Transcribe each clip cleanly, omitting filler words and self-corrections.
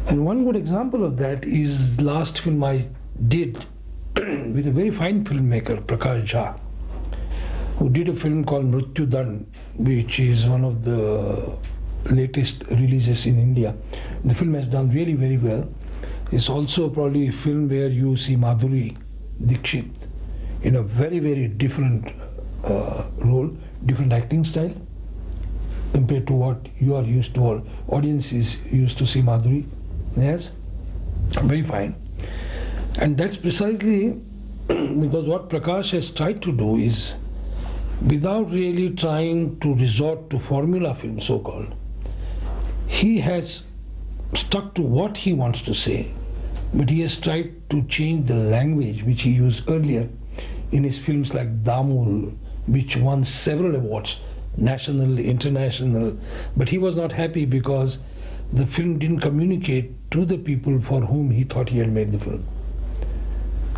And one good example of that is the last film I did with a very fine filmmaker, Prakash Jha, who did a film called Mrityu Dand, which is one of the latest releases in India. The film has done really very well. It's also probably a film where you see Madhuri Dixit in a very, very different role, different acting style compared to what you are used to, or audience is used to see Madhuri. Yes, very fine. And that's precisely because what Prakash has tried to do is, without really trying to resort to formula film, so-called, he has stuck to what he wants to say, but he has tried to change the language which he used earlier in his films like Damul, which won several awards, national, international, but he was not happy because the film didn't communicate to the people for whom he thought he had made the film,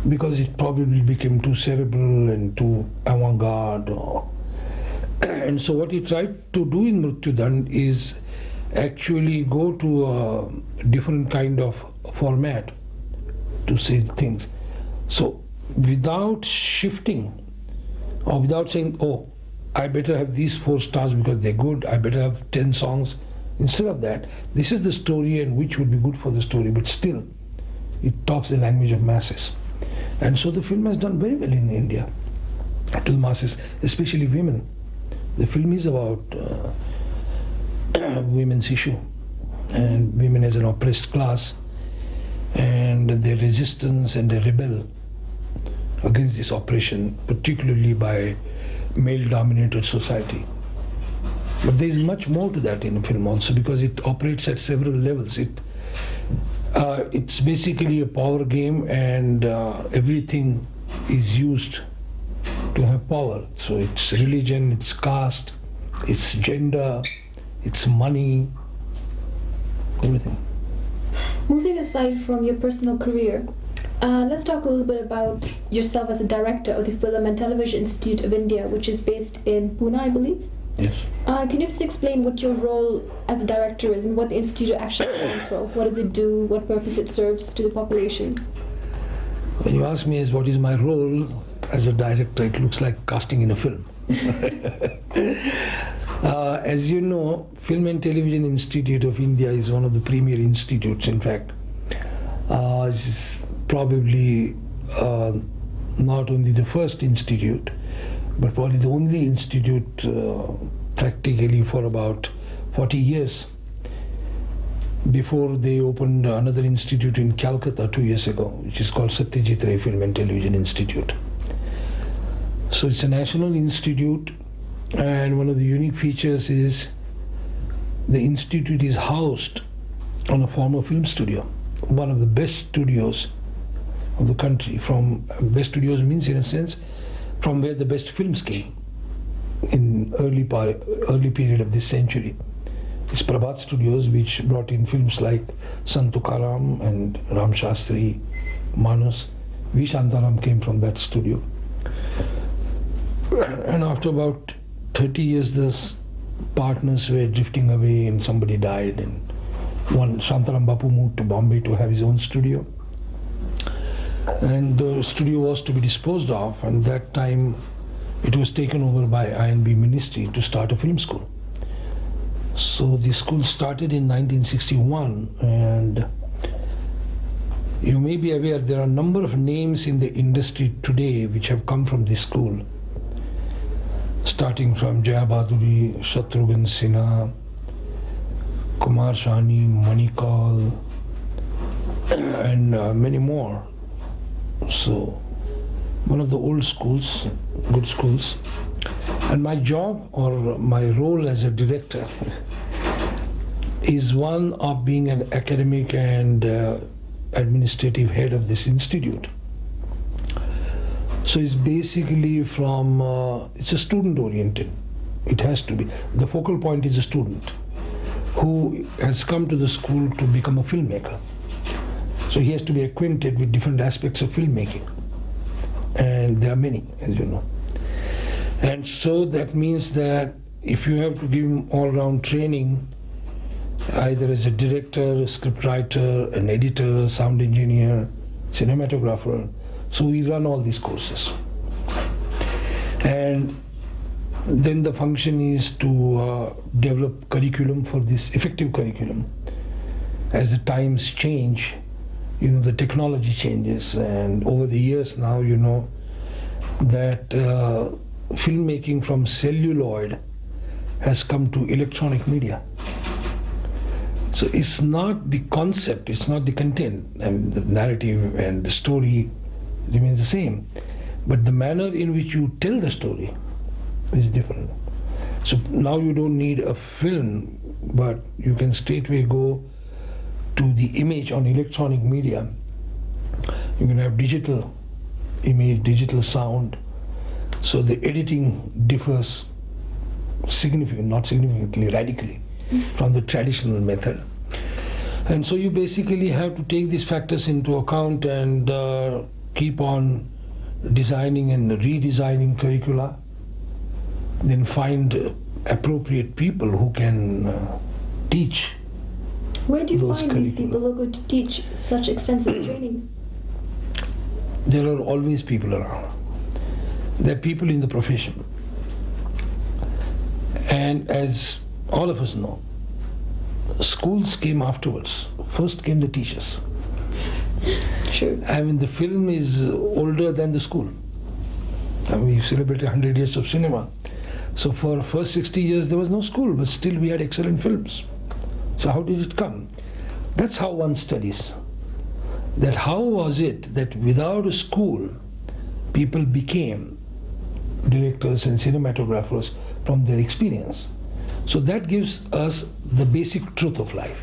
because it probably became too cerebral and too avant-garde. And so what he tried to do in Mrityu Dand is actually go to a different kind of format to say things. So without shifting, or without saying, oh, I better have these 4 stars because they're good, I better have 10 songs. Instead of that, this is the story and which would be good for the story, but still it talks the language of masses. And so the film has done very well in India to the masses, especially women. The film is about women's issue and women as an oppressed class and their resistance and their rebel against this oppression, particularly by male-dominated society. But there is much more to that in the film also, because it operates at several levels. It's basically a power game, and everything is used to have power. So it's religion, it's caste, it's gender, it's money, everything. Moving aside from your personal career, let's talk a little bit about yourself as a director of the Film and Television Institute of India, which is based in Pune, I believe. Yes. Can you just explain what your role as a director is and what the institute actually stands for? What does it do? What purpose it serves to the population? When you ask me as what is my role as a director, it looks like casting in a film. As you know, Film and Television Institute of India is one of the premier institutes, in fact. It's probably not only the first institute, but probably the only institute practically for about 40 years, before they opened another institute in Calcutta 2 years ago, which is called Satyajit Ray Film and Television Institute. So it's a national institute, and one of the unique features is the institute is housed on a former film studio, one of the best studios of the country. From best studios means, in a sense, from where the best films came in early period of this century. It's Prabhat Studios, which brought in films like Sant Tukaram and Ram Shastri, Manus. V. Shantaram came from that studio. And after about 30 years, the partners were drifting away and somebody died, and one Shantaram Bapu moved to Bombay to have his own studio. And the studio was to be disposed of, and that time it was taken over by INB Ministry to start a film school. So the school started in 1961, and you may be aware there are a number of names in the industry today which have come from this school, starting from Jaya Bhaduri, Shatrughan Sinha, Kumar Shani, Manikal, and many more. So one of the old schools, good schools. And my job or my role as a director is one of being an academic and administrative head of this institute. So it's basically from, it's a student oriented. It has to be. The focal point is a student who has come to the school to become a filmmaker. So he has to be acquainted with different aspects of filmmaking. And there are many, as you know. And so that means that if you have to give him all-round training, either as a director, scriptwriter, an editor, sound engineer, cinematographer. So we run all these courses. And then the function is to develop curriculum for this effective curriculum. As the times change, the technology changes, and over the years now, that filmmaking from celluloid has come to electronic media. So it's not the concept, it's not the content, and the narrative and the story remains the same, but the manner in which you tell the story is different. So now you don't need a film, but you can straightway go to the image on electronic media. You can have digital image, digital sound. So the editing differs not significantly, radically from the traditional method. And so you basically have to take these factors into account and keep on designing and redesigning curricula, then find appropriate people who can teach. Where do you those find these people who are going to teach such extensive training? There are always people around. There are people in the profession. And as all of us know, schools came afterwards. First came the teachers. Sure. I mean, the film is older than the school. We celebrated 100 years of cinema. So for first 60 years there was no school, but still we had excellent films. So how did it come? That's how one studies. That how was it that without a school, people became directors and cinematographers from their experience. So that gives us the basic truth of life.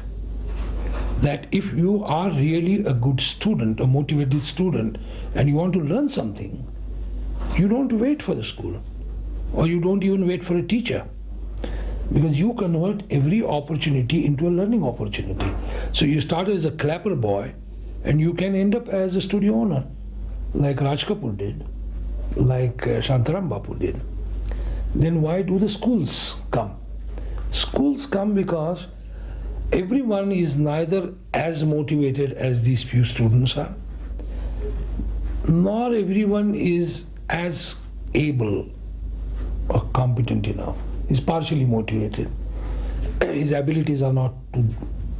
That if you are really a good student, a motivated student, and you want to learn something, you don't wait for the school, or you don't even wait for a teacher, because you convert every opportunity into a learning opportunity. So you start as a clapper boy, and you can end up as a studio owner, like Raj Kapoor did, like Shantaram Bapu did. Then why do the schools come? Schools come because everyone is neither as motivated as these few students are, nor everyone is as able or competent enough. He's partially motivated. His abilities are not to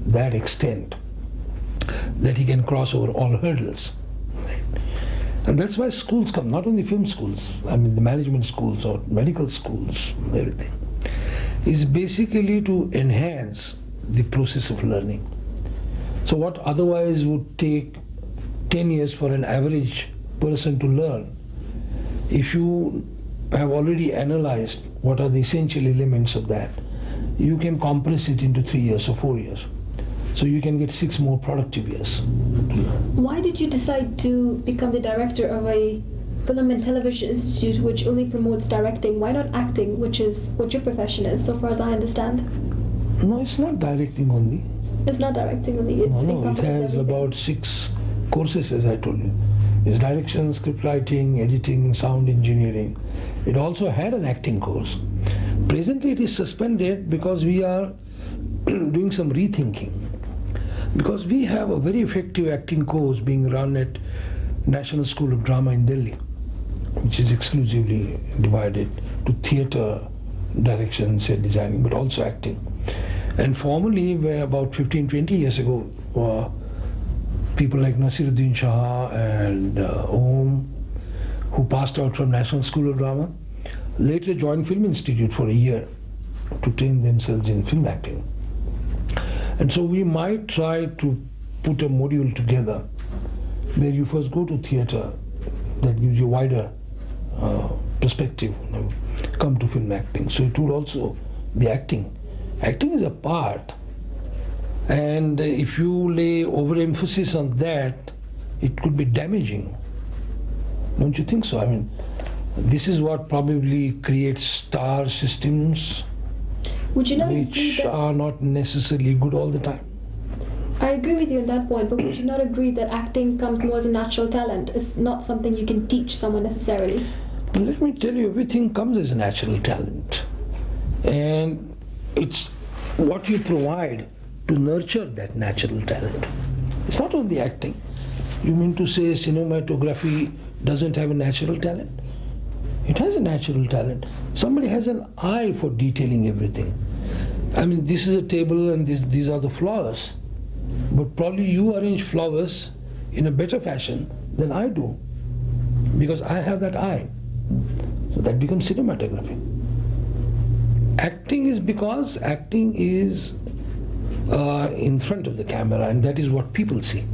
that extent that he can cross over all hurdles. And that's why schools come, not only film schools, I mean the management schools or medical schools, everything, is basically to enhance the process of learning. So what otherwise would take 10 years for an average person to learn, if you have already analyzed what are the essential elements of that, you can compress it into 3 years or 4 years. So you can get 6 more productive years. Why did you decide to become the director of a film and television institute which only promotes directing? Why not acting, which is what your profession is, so far as I understand? No, it's not directing only. It's not directing only, it No, it encompasses has everything. about 6 courses, as I told you. It's direction, script writing, editing, sound engineering. It also had an acting course. Presently it is suspended because we are doing some rethinking. Because we have a very effective acting course being run at National School of Drama in Delhi, which is exclusively divided to theatre, direction, set designing, but also acting. And formerly, where about 15-20 years ago, people like Nasiruddin Shah and Om, who passed out from National School of Drama, later joined Film Institute for a year to train themselves in film acting. And so we might try to put a module together where you first go to theatre, that gives you wider perspective, come to film acting. So it would also be acting. Acting is a part, and if you lay overemphasis on that, it could be damaging. Don't you think so? I mean, this is what probably creates star systems, Would you not agree which that, are not necessarily good all the time. I agree with you on that point, but would you not agree that acting comes more as a natural talent? It's not something you can teach someone necessarily. Let me tell you, everything comes as a natural talent. And it's what you provide to nurture that natural talent. It's not only acting. You mean to say cinematography doesn't have a natural talent? It has a natural talent. Somebody has an eye for detailing everything. I mean, this is a table and these are the flowers. But probably you arrange flowers in a better fashion than I do, because I have that eye. So that becomes cinematography. Acting is because acting is in front of the camera, and that is what people see.